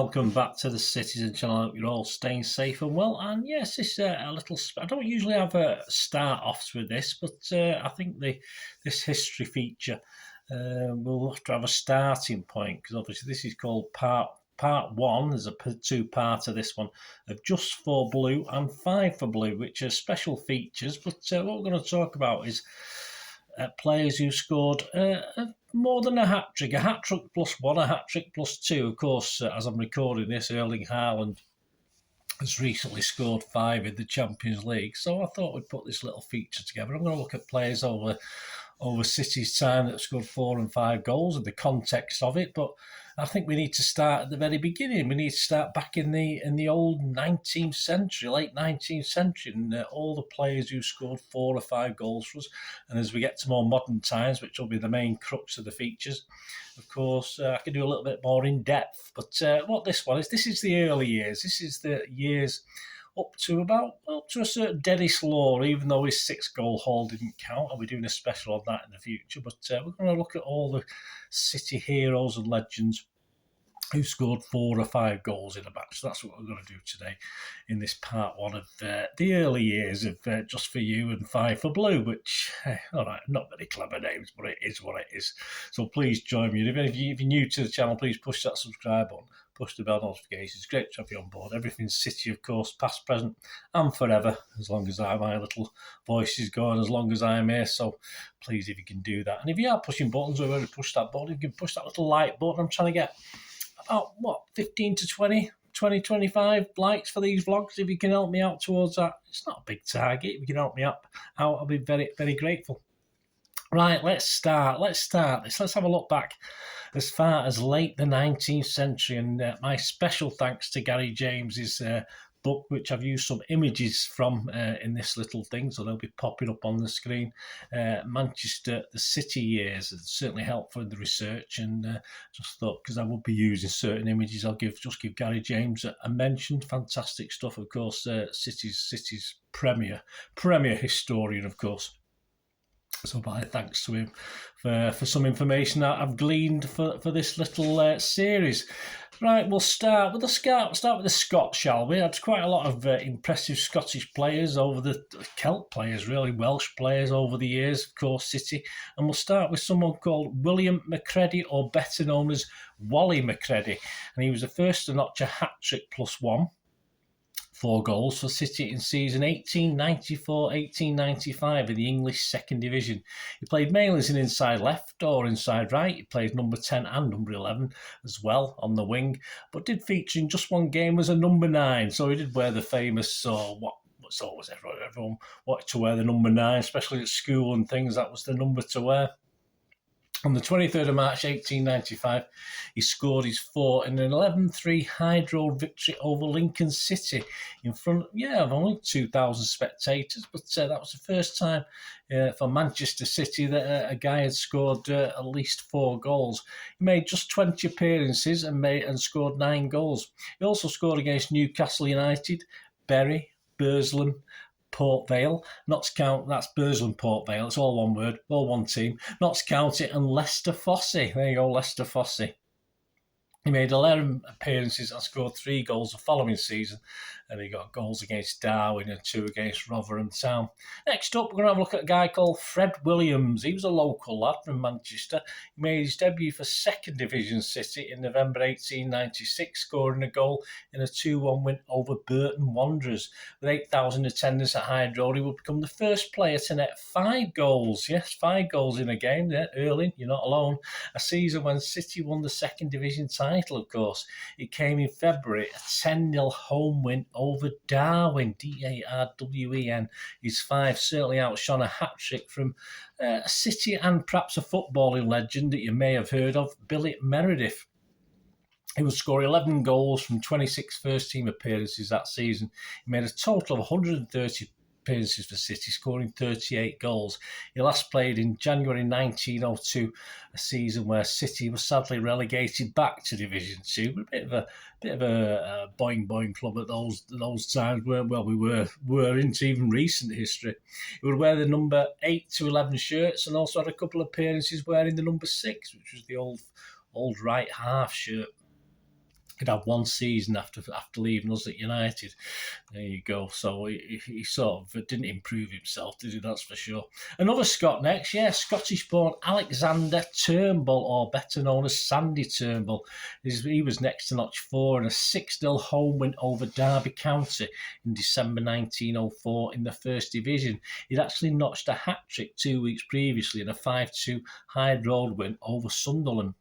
welcome back to the Citizen channel. I hope you're all staying safe and well. And yes, this a little. I don't usually have a start offs with this, but I think this history feature will have to have a starting point, because obviously this is called part one. There's a two-part of this one of just for blue and 5 for blue, which are special features. But what we're going to talk about is players who scored more than a hat-trick plus 1, a hat-trick plus 2. Of course, as I'm recording this, Erling Haaland has recently scored 5 in the Champions League. So I thought we'd put this little feature together. I'm going to look at players over City's time that scored 4 and 5 goals and the context of it. But I think we need to start at the very beginning. We need to start back in the old 19th century, late 19th century, and all the players who scored 4 or 5 goals for us. And as we get to more modern times, which will be the main crux of the features, of course, I can do a little bit more in depth. But what this one is, this is the early years. This is the years up to a certain Dennis Law, even though his 6-goal haul didn't count. I'll be doing a special on that in the future. But we're going to look at all the City heroes and legends who scored 4 or 5 goals in a match. So that's what we're going to do today in this part one of the early years of Just For You and 5 for Blue, which, all right, not very clever names, but it is what it is. So please join me. If you're new to the channel, please push that subscribe button. Push the bell notifications. It's great to have you on board. Everything's City, of course, past, present, and forever, as long as my little voice is going, as long as I'm here. So please, if you can do that. And if you are pushing buttons, or already push that button, you can push that little like button. I'm trying to get about, 15 to 25 likes for these vlogs. If you can help me out towards that, it's not a big target. If you can help me out, I'll be very, very grateful. Right, let's start this. Let's have a look back as far as late the 19th century. And my special thanks to Gary James's book, which I've used some images from in this little thing, so they'll be popping up on the screen. Manchester, the City years, it certainly helped for the research, and just thought, because I will be using certain images, I'll give Gary James a mention. Fantastic stuff, of course. City's premier historian, of course. So my thanks to him for some information that I've gleaned for this little series. Right, we'll start with the Scots, shall we? Had quite a lot of impressive Scottish players over the Celt players, really, Welsh players over the years, of course, City. And we'll start with someone called William Macready, or better known as Wally Macready. And he was the first to notch a hat-trick plus 1. 4 goals for City in season 1894-1895 in the English Second Division. He played mainly as an inside left or inside right. He played number 10 and number 11 as well on the wing, but did feature in just one game as a number 9. So he did wear the famous, everyone wanted to wear the number 9, especially at school and things. That was the number to wear. On the 23rd of March 1895, he scored his 4 in an 11-3 high road victory over Lincoln City in front of only 2,000 spectators. But that was the first time for Manchester City that a guy had scored at least 4 goals. He made just 20 appearances and scored 9 goals. He also scored against Newcastle United, Bury, Burslem, Port Vale, Notts County, that's Burslem Port Vale, it's all one word, all one team, Notts County and Leicester Fosse. There you go, Leicester Fosse. He made 11 appearances and scored 3 goals the following season, and he got goals against Darwin and 2 against Rotherham Town. Next up, we're going to have a look at a guy called Fred Williams. He was a local lad from Manchester. He made his debut for Second Division City in November 1896, scoring a goal in a 2-1 win over Burton Wanderers. With 8,000 attendance at Hyde Road, he would become the first player to net 5 goals. Yes, 5 goals in a game. Yeah, Erling, you're not alone. A season when City won the Second Division title, of course. It came in February, a 10-0 home win over Darwin, Darwen. His 5 certainly outshone a hat-trick from a City and perhaps a footballing legend that you may have heard of, Billy Meredith. He would score 11 goals from 26 first-team appearances that season. He made a total of 130 appearances for City, scoring 38 goals. He last played in January 1902, a season where City was sadly relegated back to Division 2. A bit of a boing club at those times. We were into even recent history. He would wear the number 8 to 11 shirts, and also had a couple of appearances wearing the number 6, which was the old right half shirt. He'd had one season after leaving us at United. There you go. So he sort of didn't improve himself, did he? That's for sure. Another Scot next, yeah, Scottish-born Alexander Turnbull, or better known as Sandy Turnbull. He was next to notch 4 in a 6-0 home win over Derby County in December 1904 in the First Division. He'd actually notched a hat-trick 2 weeks previously in a 5-2 Hyde Road win over Sunderland.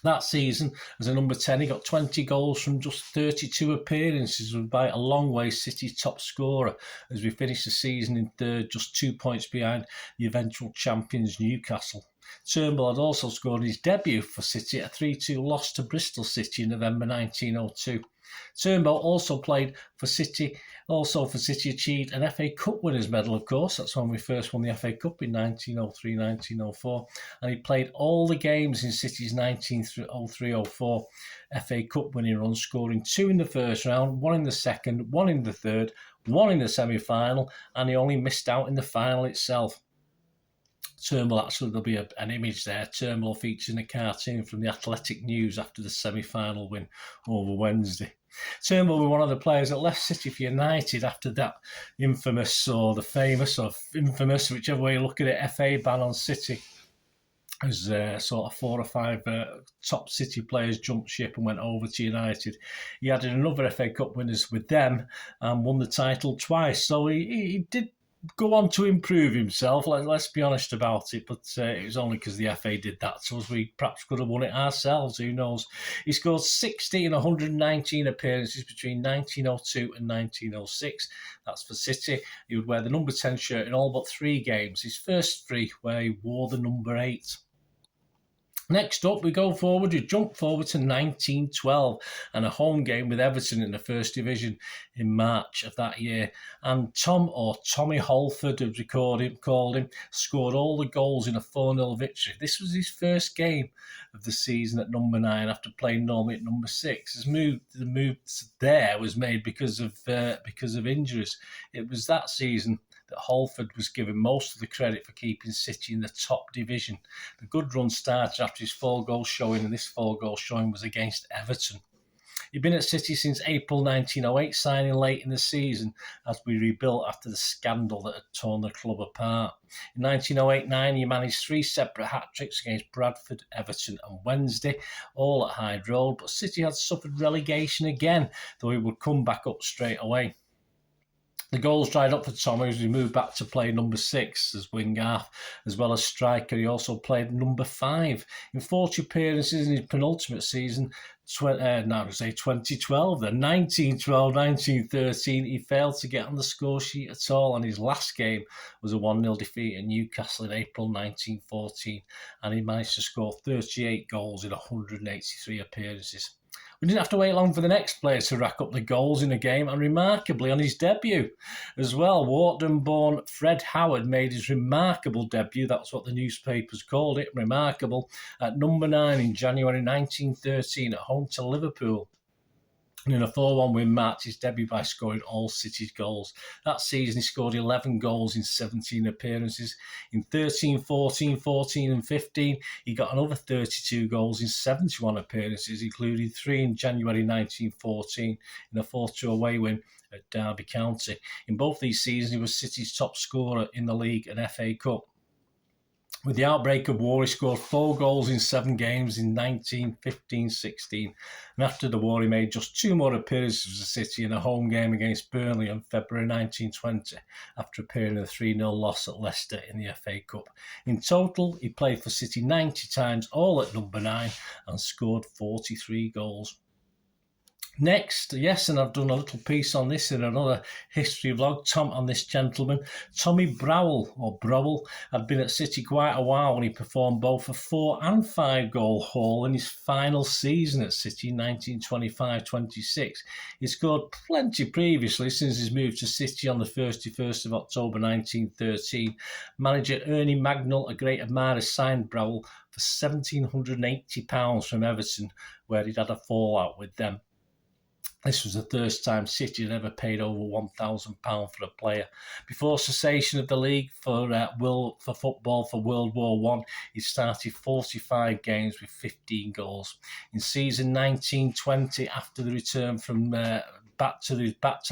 That season, as a number 10, he got 20 goals from just 32 appearances, was by a long way City's top scorer as we finished the season in third, just 2 points behind the eventual champions Newcastle. Turnbull had also scored his debut for City at a 3-2 loss to Bristol City in November 1902. Turnbull also played for City, achieved an FA Cup winners' medal, of course. That's when we first won the FA Cup in 1903-1904. And he played all the games in City's 1903-04 FA Cup winning run, scoring 2 in the first round, 1 in the second, 1 in the third, 1 in the semi-final, and he only missed out in the final itself. Turnbull, actually, there'll be an image there. Turnbull features in a cartoon from the Athletic News after the semi-final win over Wednesday. Turnbull was one of the players that left City for United after that infamous, or the famous, or infamous, whichever way you look at it, FA ban on City. As sort of 4 or 5 top City players jumped ship and went over to United. He added another FA Cup winners with them and won the title twice. So he did go on to improve himself, let's be honest about it, but it was only because the FA did that to us. We perhaps could have won it ourselves, who knows. He scored 60 in 119 appearances between 1902 and 1906. That's for City. He would wear the number 10 shirt in all but 3 games, his first 3 where he wore the number 8. Next up, we jump forward to 1912 and a home game with Everton in the First Division in March of that year. And Tommy Holford, as we called him, scored all the goals in a 4-0 victory. This was his first game of the season at number 9 after playing normally at number 6. The move there was made because of injuries. It was that season that Holford was given most of the credit for keeping City in the top division. The good run started after his 4-goal showing, and this 4-goal showing was against Everton. He'd been at City since April 1908, signing late in the season as we rebuilt after the scandal that had torn the club apart. In 1908-09, he managed 3 separate hat-tricks against Bradford, Everton and Wednesday, all at Hyde Road, but City had suffered relegation again, though he would come back up straight away. The goals dried up for Tommy as he moved back to play number 6 as wing half, as well as striker. He also played number 5 in 40 appearances in his penultimate season. 2012, then 1913, he failed to get on the score sheet at all, and his last game was a 1-0 defeat at Newcastle in April 1914, and he managed to score 38 goals in 183 appearances. We didn't have to wait long for the next player to rack up the goals in a game, and remarkably on his debut as well. Wharton-born Fred Howard made his remarkable debut, that's what the newspapers called it, remarkable, at number 9 in January 1913 at home to Liverpool. And in a 4-1 win, marked his debut by scoring all City's goals. That season, he scored 11 goals in 17 appearances. In 13, 14, 14 and 15, he got another 32 goals in 71 appearances, including 3 in January 1914 in a 4-2 away win at Derby County. In both these seasons, he was City's top scorer in the league and FA Cup. With the outbreak of war, he scored 4 goals in 7 games in 1915-16. And after the war, he made just 2 more appearances for City in a home game against Burnley on February 1920, after appearing in a 3-0 loss at Leicester in the FA Cup. In total, he played for City 90 times, all at number 9, and scored 43 goals. Next, yes, and I've done a little piece on this in another history vlog, on this gentleman. Tommy Browell, had been at City quite a while when he performed both a 4 and 5-goal haul in his final season at City in 1925-26. He scored plenty previously since his move to City on the 31st of October 1913. Manager Ernie Magnell, a great admirer, signed Browell for £1,780 from Everton, where he'd had a fallout with them. This was the first time City had ever paid over £1,000 for a player. Before cessation of the league for football for World War One, he started 45 games with 15 goals. In season 1920, after the return from back to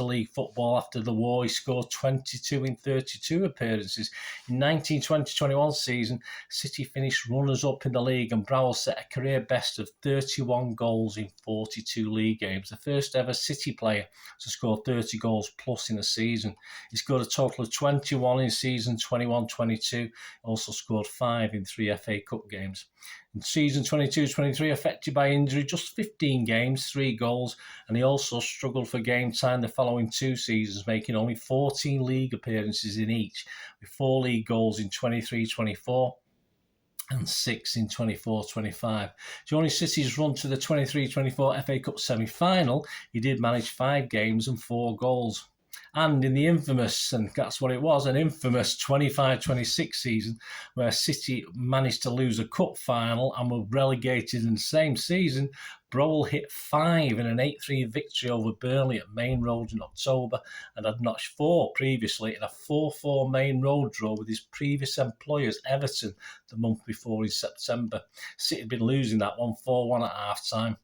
league football after the war, he scored 22 in 32 appearances. In 1920-21 season, City finished runners-up in the league, and Brouwer set a career best of 31 goals in 42 league games, the first ever City player to score 30 goals plus in a season. He scored a total of 21 in season 21-22, also scored 5 in 3 FA Cup games. In season 22-23, affected by injury, just 15 games, 3 goals, and he also struggled for game time the following 2 seasons, making only 14 league appearances in each, with 4 league goals in 23-24 and 6 in 24-25. During City's run to the 23-24 FA Cup semi-final, he did manage 5 games and 4 goals. And in the infamous, and that's what it was, an infamous 25-26 season where City managed to lose a cup final and were relegated in the same season, Brouwer hit 5 in an 8-3 victory over Burnley at Main Road in October, and had notched 4 previously in a 4-4 Main Road draw with his previous employers Everton the month before in September. City had been losing that one 4-1 at half-time.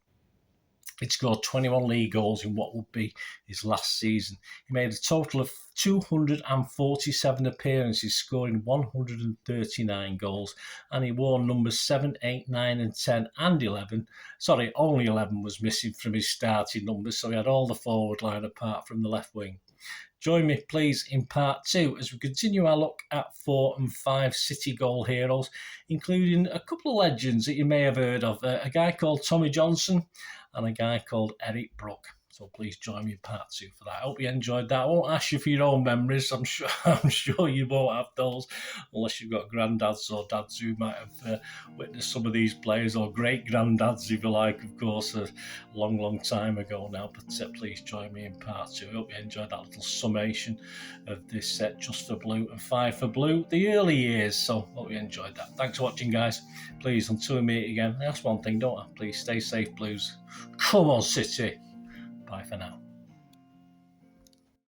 He'd scored 21 league goals in what would be his last season. He made a total of 247 appearances, scoring 139 goals, and he wore numbers 7, 8, 9 and 10 and 11. Sorry, only 11 was missing from his starting numbers, so he had all the forward line apart from the left wing. Join me, please, in part 2 as we continue our look at 4 and 5 City goal heroes, including a couple of legends that you may have heard of, a guy called Tommy Johnson and a guy called Eric Brook. So please join me in part 2 for that. I hope you enjoyed that. I won't ask you for your own memories. I'm sure you won't have those unless you've got granddads or dads who might have witnessed some of these players, or great granddads, if you like, of course, a long time ago now. But please join me in part 2. I hope you enjoyed that little summation of this set, Just for Blue and 5 for Blue, the early years. So hope you enjoyed that. Thanks for watching, guys. Please, until we meet again, that's one thing, don't I? Please stay safe, Blues. Come on, City. Bye for now.